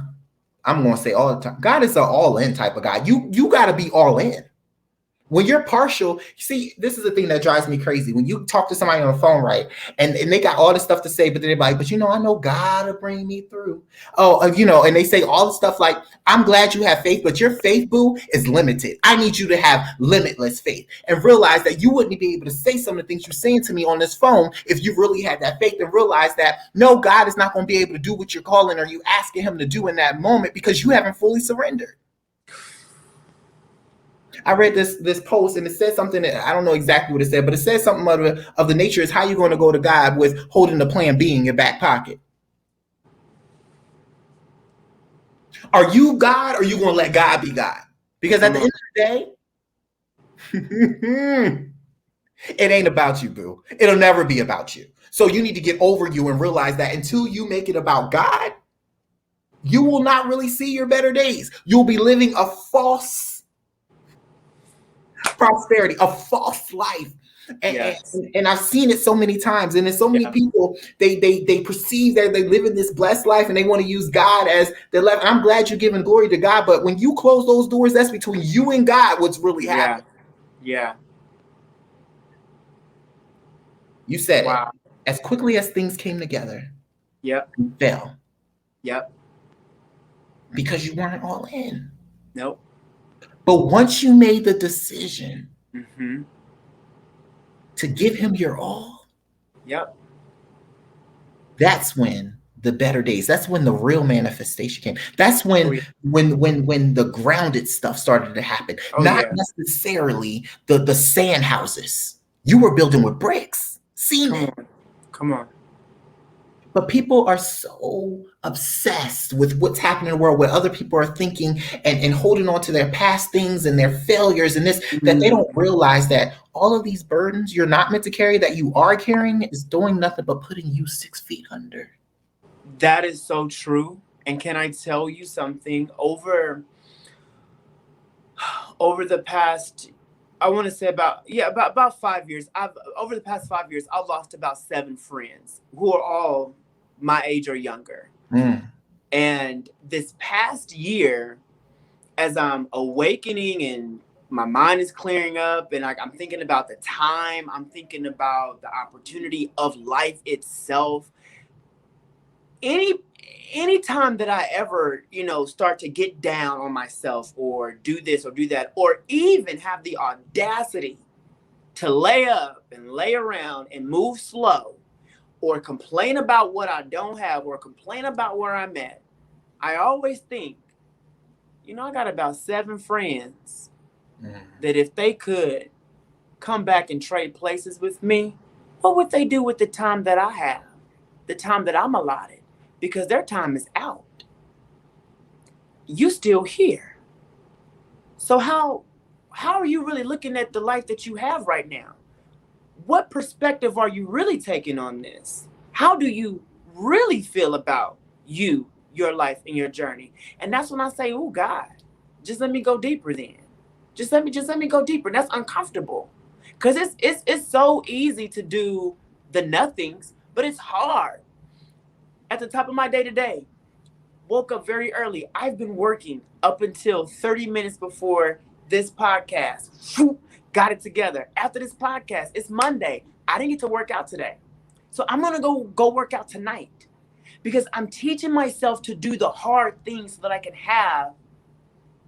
I'm going to say all the time, God is an all-in type of guy. You got to be all in. When you're partial, see, this is the thing that drives me crazy. When you talk to somebody on the phone, right, and they got all this stuff to say, but then they're like, but you know, I know God will bring me through. Oh, you know, and they say all the stuff like, I'm glad you have faith, but your faith, boo, is limited. I need you to have limitless faith and realize that you wouldn't be able to say some of the things you're saying to me on this phone if you really had that faith, and realize that, no, God is not going to be able to do what you're calling or you asking him to do in that moment because you haven't fully surrendered. I read this post and it said something that I don't know exactly what it said, but it said something of the nature is how you're going to go to God with holding the plan B in your back pocket. Are you God or are you going to let God be God? Because at the end of the day, it ain't about you, boo. It'll never be about you. So you need to get over you and realize that until you make it about God, you will not really see your better days. You'll be living a false prosperity, a false life. And I've seen it so many times, and there's so many people, they perceive that they live in this blessed life and they want to use God as their life. I'm glad you're giving glory to God, but when you close those doors, that's between you and God what's really happening. Yeah. You said it. As quickly as things came together, you fell. Because you weren't all in. Nope. But once you made the decision to give him your all, That's when the better days, that's when the real manifestation came. That's Oh when yeah. the grounded stuff started to happen. Oh Not yeah. necessarily the sand houses. You were building with bricks, Come cement. on. Come on. But people are so obsessed with what's happening in the world, what other people are thinking, and holding on to their past things and their failures and this, that they don't Mm, realize that all of these burdens you're not meant to carry, that you are carrying, is doing nothing but putting you 6 feet under. that is so true. And can I tell you something? Over the past, I want to say about 5 years. I've Over the past 5 years, I've lost about 7 friends who are all my age or younger. Mm. And this past year, as I'm awakening and my mind is clearing up, and like I'm thinking about the time, I'm thinking about the opportunity of life itself. Any any time that I ever, start to get down on myself or do this or do that, or even have the audacity to lay up and lay around and move slow, or complain about what I don't have, or complain about where I'm at, I always think, I got about 7 friends Mm. that if they could come back and trade places with me, what would they do with the time that I have, the time that I'm allotted? Because their time is out. You still here. So how are you really looking at the life that you have right now? What perspective are you really taking on this? How do you really feel about you, your life, and your journey? And that's when I say, "Oh God, just let me go deeper then. Just let me go deeper." And that's uncomfortable. Because it's so easy to do the nothings, but it's hard. At the top of my day today, woke up very early. I've been working up until 30 minutes before this podcast. Got it together. After this podcast, it's Monday. I didn't get to work out today. So I'm gonna go work out tonight because I'm teaching myself to do the hard things so that I can have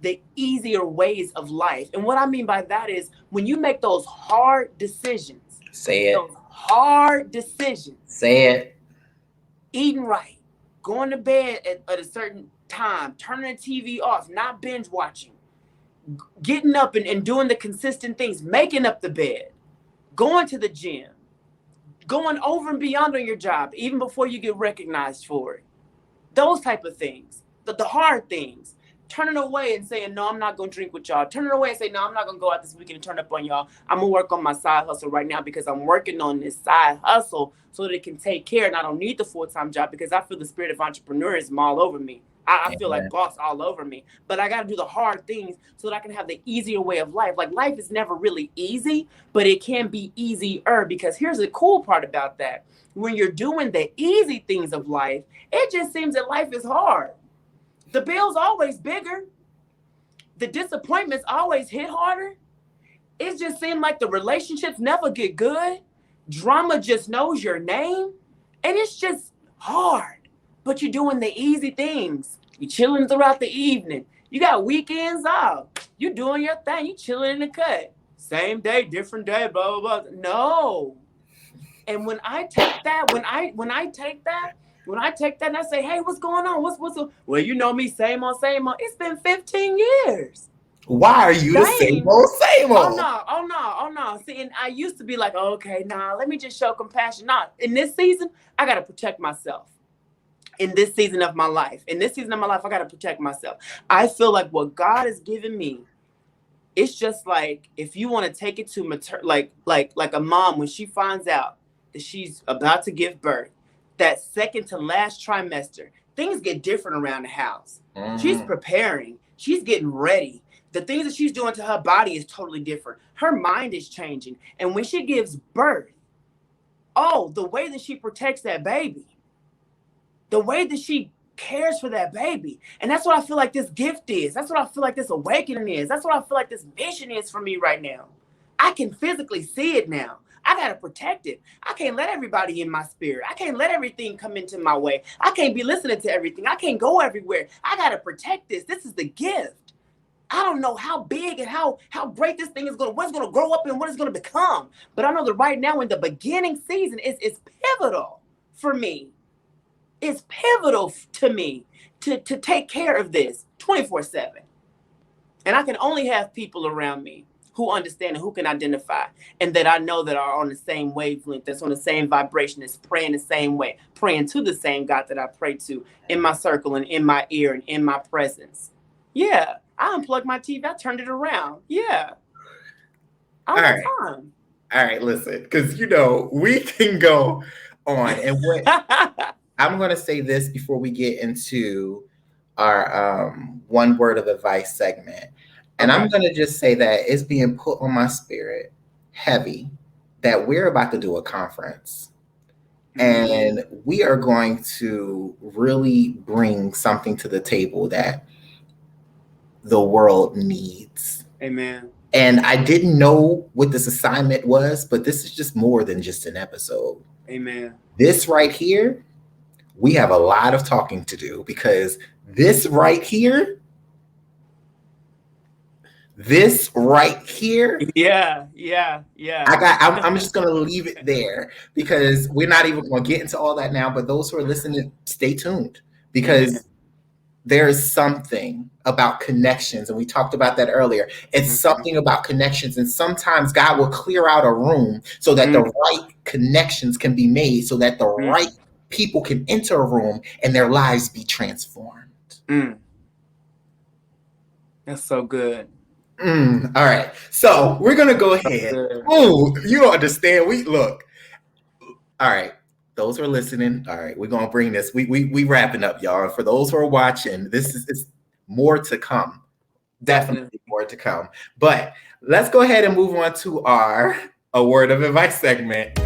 the easier ways of life. And what I mean by that is when you make those hard decisions, Say it. those hard decisions, Say it. eating right, going to bed at a certain time, turning the TV off, not binge watching, getting up and doing the consistent things, making up the bed, going to the gym, going over and beyond on your job, even before you get recognized for it. Those type of things, the hard things. Turning away and saying, no, I'm not going to drink with y'all. Turning away and saying, no, I'm not going to go out this weekend and turn up on y'all. I'm going to work on my side hustle right now because I'm working on this side hustle so that it can take care. And I don't need the full-time job because I feel the spirit of entrepreneurism all over me. I feel like Amen. boss all over me. But I got to do the hard things so that I can have the easier way of life. Like life is never really easy, but it can be easier because here's the cool part about that. When you're doing the easy things of life, it just seems that life is hard. The bill's always bigger. The disappointments always hit harder. It just seems like the relationships never get good. Drama just knows your name. And it's just hard. But you're doing the easy things. You're chilling throughout the evening. You got weekends off. You doing your thing. You chilling in the cut. Same day, different day, blah, blah, blah. No. And when I take that, when I take that and I say, hey, what's going on? Well, you know me, same old, same old. It's been 15 years. Why are you the same Dang. old, same Oh old? no, oh no, oh no. See, and I used to be like, okay, nah, let me just show compassion. Nah, in this season, I gotta protect myself. In this season of my life. I gotta protect myself. I feel like what God has given me, it's just like if you want to take it to like a mom when she finds out that she's about to give birth, that second to last trimester, things get different around the house. She's Mm-hmm. preparing, she's getting ready. The things that she's doing to her body is totally different. Her mind is changing. And when she gives birth, oh, the way that she protects that baby, the way that she cares for that baby. And that's what I feel like this gift is. That's what I feel like this awakening is. That's what I feel like this mission is for me right now. I can physically see it now. I got to protect it. I can't let everybody in my spirit. I can't let everything come into my way. I can't be listening to everything. I can't go everywhere. I got to protect this. This is the gift. I don't know how big and how great this thing is going to, what's going to grow up and what it's going to become. But I know that right now in the beginning season, it's pivotal for me is pivotal to me to take care of this 24/7. And I can only have people around me who understand and who can identify, and that I know that are on the same wavelength, that's on the same vibration, that's praying the same way, praying to the same God that I pray to, in my circle and in my ear and in my presence. Yeah, I unplugged my TV, I turned it around. Yeah, I All don't right. got time. All right, listen, because we can go on. And what I'm going to say this before we get into our one word of advice segment. And I'm Okay. going to just say that it's being put on my spirit heavy that we're about to do a conference. And we are going to really bring something to the table that the world needs. Amen. And I didn't know what this assignment was, but this is just more than just an episode. Amen. This right here, we have a lot of talking to do, because this right here, Yeah, yeah, yeah. I'm just gonna leave it there, because we're not even gonna get into all that now. But those who are listening, stay tuned, Amen. because there's something about connections, and we talked about that earlier. It's something about connections, and sometimes God will clear out a room so that the right connections can be made, so that the right people can enter a room and their lives be transformed. That's so good. All right, so we're gonna go ahead. Oh, you don't understand. We look. All right, those who are listening. All right, we're gonna bring this. We wrapping up, y'all. And for those who are watching, this is more to come. Definitely more to come. But let's go ahead and move on to our a word of advice segment.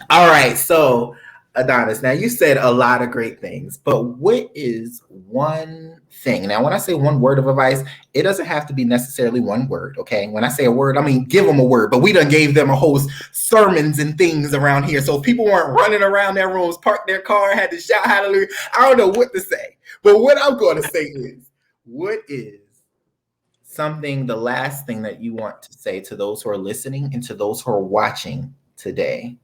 All right, so Adonis, now you said a lot of great things, but what is one thing? Now, when I say one word of advice, it doesn't have to be necessarily one word, okay? When I say a word, I mean give them a word, but we done gave them a whole sermons and things around here. So people weren't running around their rooms, parked their car, had to shout hallelujah. I don't know what to say, but what I'm going to say is, what is something, the last thing that you want to say to those who are listening and to those who are watching today?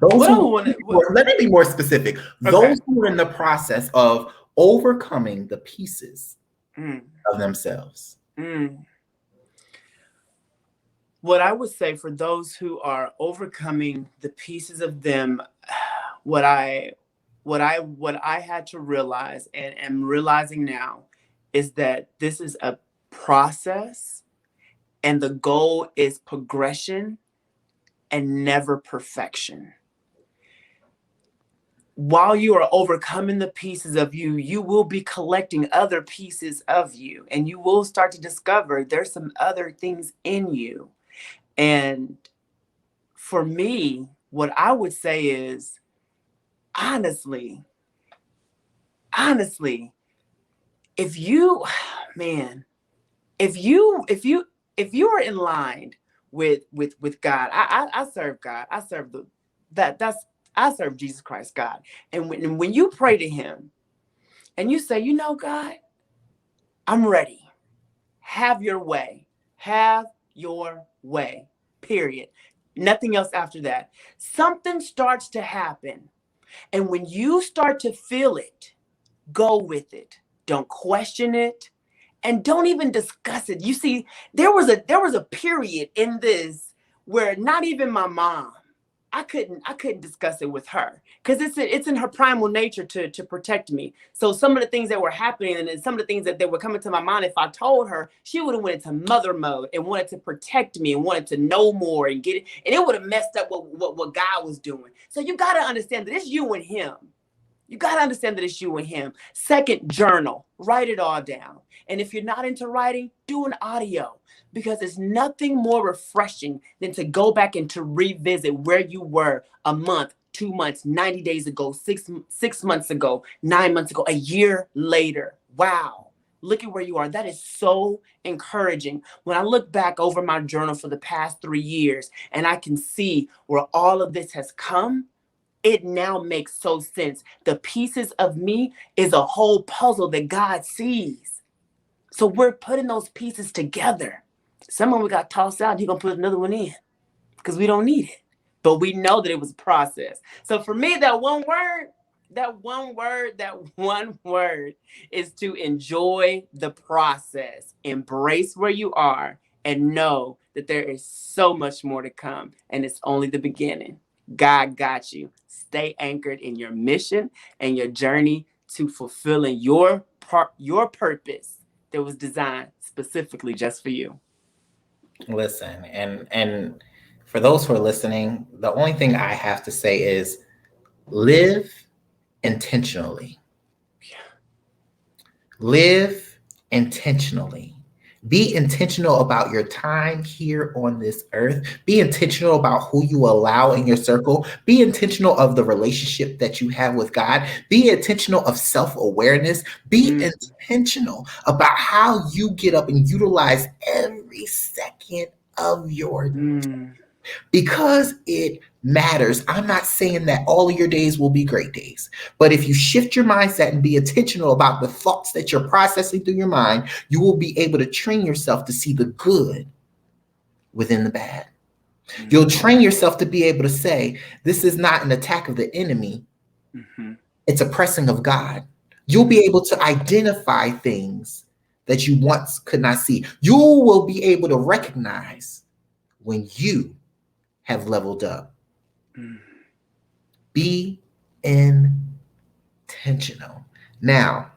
Let me be more specific. Those who are in the process of overcoming the pieces of themselves. What I would say for those who are overcoming the pieces of them, what I had to realize and am realizing now is that this is a process, and the goal is progression and never perfection. While you are overcoming the pieces of you, you will be collecting other pieces of you, and you will start to discover there's some other things in you. And for me, what I would say is, honestly, if you, man, if you are in line with God, I serve God. I serve I serve Jesus Christ, God. And when you pray to him and you say, you know, God, I'm ready. Have your way. Have your way. Period. Nothing else after that. Something starts to happen. And when you start to feel it, go with it. Don't question it. And don't even discuss it. You see, there was a period in this where not even my mom, I couldn't discuss it with her, because it's in her primal nature to protect me. So some of the things that were happening, and some of the things that were coming to my mind, if I told her, she would have went into mother mode and wanted to protect me and wanted to know more and get it, and it would have messed up what God was doing. So you got to understand that it's you and him. You got to understand that it's you and him. Second, journal. Write it all down. And if you're not into writing, do an audio, because it's nothing more refreshing than to go back and to revisit where you were a month, 2 months, 90 days ago, 6 months ago, 9 months ago, a year later. Wow. Look at where you are. That is so encouraging. When I look back over my journal for the past 3 years and I can see where all of this has come, it now makes so sense. The pieces of me is a whole puzzle that God sees. So we're putting those pieces together. some of it got tossed out. He's going to put another one in because we don't need it. But we know that it was a process. So for me, that one word is to enjoy the process. Embrace where you are and know that there is so much more to come. And it's only the beginning. God got you. Stay anchored in your mission and your journey to fulfilling your purpose that was designed specifically just for you. Listen, and for those who are listening, the only thing I have to say is live intentionally. Live intentionally. Be intentional about your time here on this earth. Be intentional about who you allow in your circle. Be intentional of the relationship that you have with God. Be intentional of self-awareness. Be intentional about how you get up and utilize every second of your day. Because it matters. I'm not saying that all of your days will be great days, but if you shift your mindset and be intentional about the thoughts that you're processing through your mind, you will be able to train yourself to see the good within the bad. You'll train yourself to be able to say, this is not an attack of the enemy. It's a pressing of God. You'll be able to identify things that you once could not see. You will be able to recognize when you have leveled up. Be intentional. Now,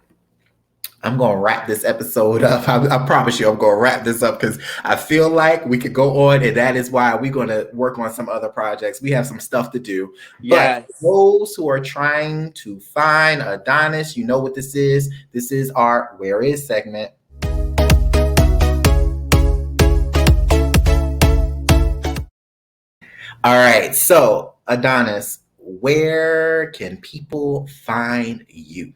I'm going to wrap this episode up. I promise you I'm going to wrap this up because I feel like we could go on, and that is why we're going to work on some other projects. We have some stuff to do. Yes. But those who are trying to find Adonis, you know what this is. This is our Where Is segment. All right, so Adonis, where can people find you?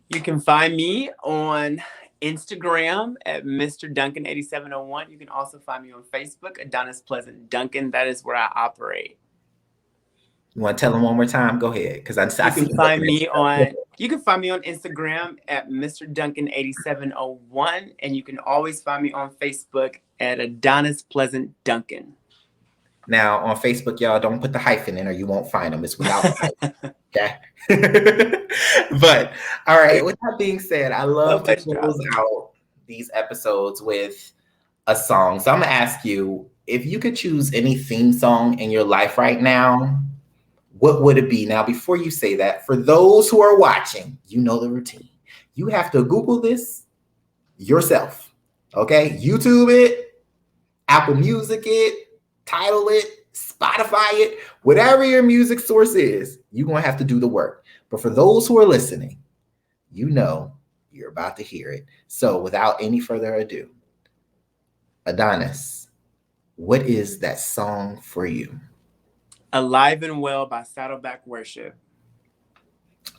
You can find me on Instagram at Mr. Duncan 8701. You can also find me on Facebook, Adonis Pleasant-Duncan. That is where I operate. You want to tell them one more time? Go ahead, because you can find me on Instagram at Mr. Duncan 8701, and you can always find me on Facebook at Adonis Pleasant-Duncan. Now, on Facebook, y'all, don't put the hyphen in or you won't find them. It's without the hyphen. Okay? But, all right, with that being said, I love to close out these episodes with a song. So I'm going to ask you, if you could choose any theme song in your life right now, what would it be? Now, before you say that, for those who are watching, you know the routine. You have to Google this yourself. Okay? YouTube it, Apple Music it, Tidal it, Spotify it, whatever your music source is, you're going to have to do the work. But for those who are listening, you know you're about to hear it. So without any further ado, Adonis, what is that song for you? Alive and Well by Saddleback Worship.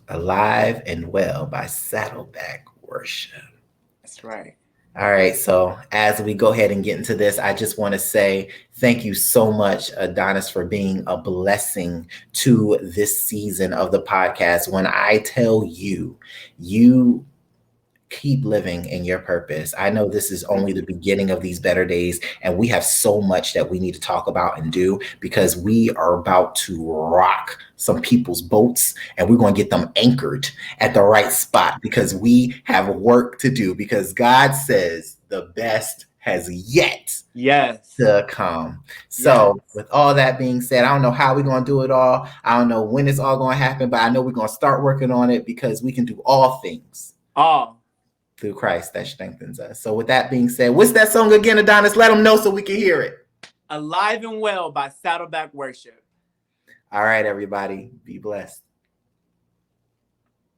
Alive and Well by Saddleback Worship. That's right. All right, so as we go ahead and get into this, I just want to say thank you so much, Adonis, for being a blessing to this season of the podcast. When I tell you, you keep living in your purpose. I know this is only the beginning of these better days, and we have so much that we need to talk about and do because we are about to rock some people's boats and we're going to get them anchored at the right spot because we have work to do because God says the best has yet to come. So with all that being said, I don't know how we're going to do it all. I don't know when it's all going to happen, but I know we're going to start working on it because we can do all things. Through Christ that strengthens us. So with that being said, what's that song again, Adonis? Let them know so we can hear it. Alive and Well by Saddleback Worship. All right, everybody. Be blessed.